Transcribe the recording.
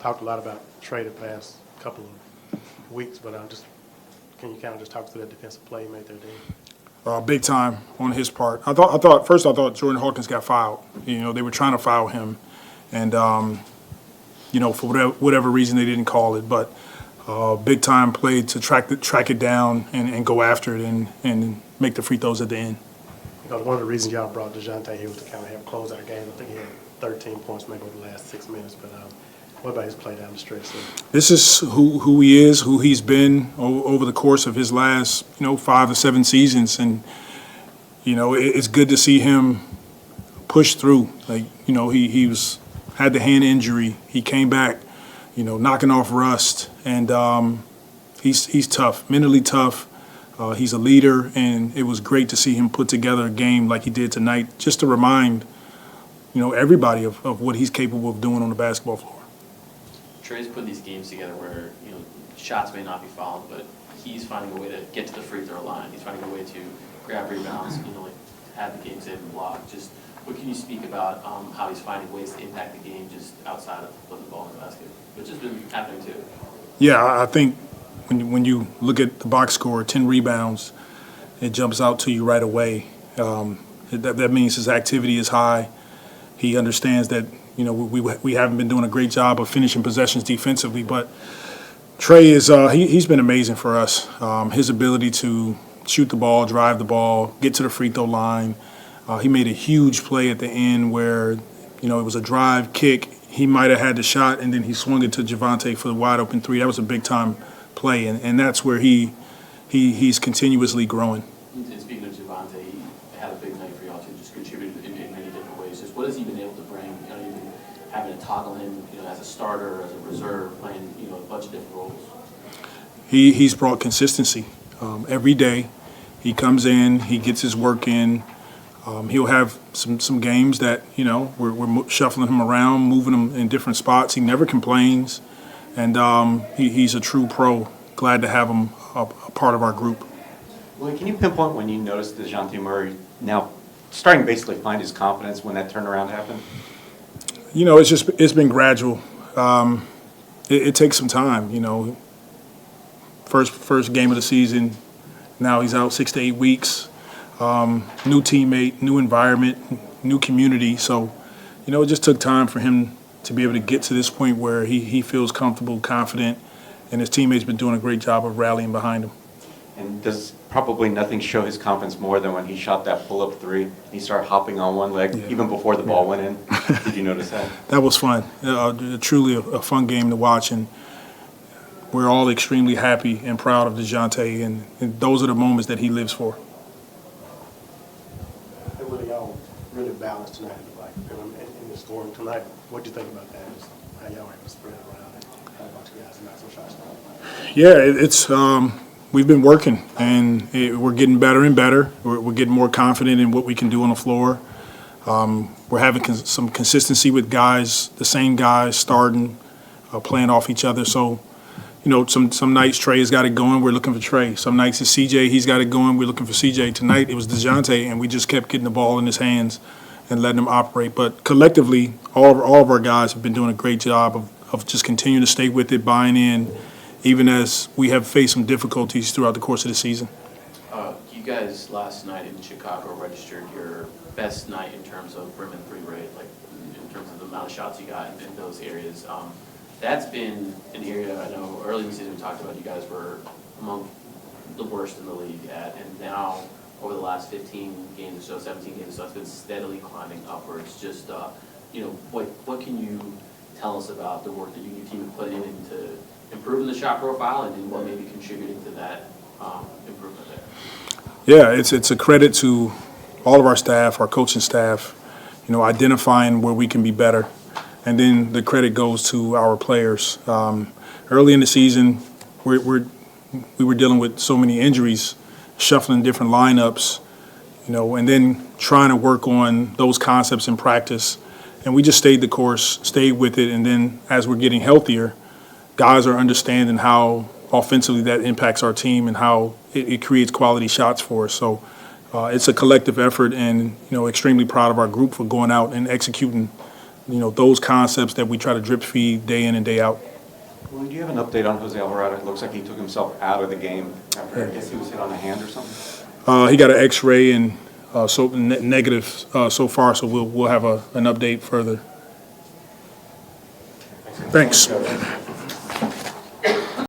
talked a lot about Trey the past couple of weeks, but can you kind of just talk through that defensive play he made there, Dean? Big time on his part. I thought Jordan Hawkins got fouled. They were trying to foul him, and for whatever reason they didn't call it. But big time play to track it down and go after it and make the free throws at the end. One of the reasons y'all brought Dejounte here was to kind of have closeout games. I think he had 13 points maybe over the last 6 minutes. But what about his play down the stretch? This is who he is, who he's been over the course of his last 5 to 7 seasons, and it's good to see him push through. He had the hand injury. He came back, knocking off rust, and he's tough, mentally tough. He's a leader, and it was great to see him put together a game like he did tonight, just to remind, everybody of what he's capable of doing on the basketball floor. Trey's putting these games together where, shots may not be falling, but he's finding a way to get to the free throw line. He's finding a way to grab rebounds, have the game saved and block. Just what can you speak about how he's finding ways to impact the game just outside of putting the ball in the basket, which has been happening too? Yeah, I think when you look at the box score, 10 rebounds, it jumps out to you right away. That means his activity is high. He understands that we haven't been doing a great job of finishing possessions defensively, but Trey is he's been amazing for us. His ability to shoot the ball, drive the ball, get to the free throw line. He made a huge play at the end where it was a drive kick. He might have had the shot, and then he swung it to Javonte for the wide open three. That was a big time play, and that's where he's continuously growing. And speaking of Javonte, he had a big night for y'all too, just contributed in many different ways. Just what has he been able to bring? Even having to toggle him, as a starter, as a reserve, playing a bunch of different roles. He's brought consistency every day. He comes in, he gets his work in. He'll have some games that we're shuffling him around, moving him in different spots. He never complains, and he's a true pro. Glad to have him a part of our group. Well, can you pinpoint when you noticed Dejounte Murray now starting to basically find his confidence when that turnaround happened? It's been gradual. It takes some time. First game of the season. Now he's out 6 to 8 weeks. New teammate, new environment, new community. So, it just took time for him to be able to get to this point where he feels comfortable, confident, and his teammates been doing a great job of rallying behind him. And does probably nothing show his confidence more than when he shot that pull-up three? He started hopping on one leg even before the ball went in. Did you notice that? That was fun. Truly a fun game to watch, and we're all extremely happy and proud of Dejounte, and those are the moments that he lives for. Hey, Willie, y'all really balanced tonight in the scoring tonight. What do you think about that? Just how y'all were able to spread it around and have a bunch of guys knock some shots down? Yeah, it's we've been working, and we're getting better and better. We're getting more confident in what we can do on the floor. We're having some consistency with guys, the same guys starting, playing off each other. So, some nights Trey has got it going, we're looking for Trey. Some nights it's CJ, he's got it going, we're looking for CJ. Tonight it was Dejounte, and we just kept getting the ball in his hands and letting him operate. But collectively, all of our guys have been doing a great job of just continuing to stay with it, buying in, even as we have faced some difficulties throughout the course of the season. You guys last night in Chicago registered your best night in terms of rim and three rate, like in terms of the amount of shots you got in those areas. That's been an area I know early in the season we talked about you guys were among the worst in the league at, and now over the last 15 games or so, 17 games or so, it's been steadily climbing upwards. Just, what can you tell us about the work that you and your team have put into improving the shot profile and what may be contributing to that improvement there? Yeah, it's a credit to all of our staff, our coaching staff, identifying where we can be better. And then the credit goes to our players. Early in the season, we were dealing with so many injuries, shuffling different lineups, and then trying to work on those concepts in practice. And we just stayed the course, stayed with it, and then as we're getting healthier, guys are understanding how offensively that impacts our team and how it creates quality shots for us. So it's a collective effort, and extremely proud of our group for going out and executing those concepts that we try to drip feed day in and day out. Well, do you have an update on Jose Alvarado? It looks like he took himself out of the game after I guess he was hit on the hand or something. He got an X-ray and negative so far, so we'll have an update further. Thanks.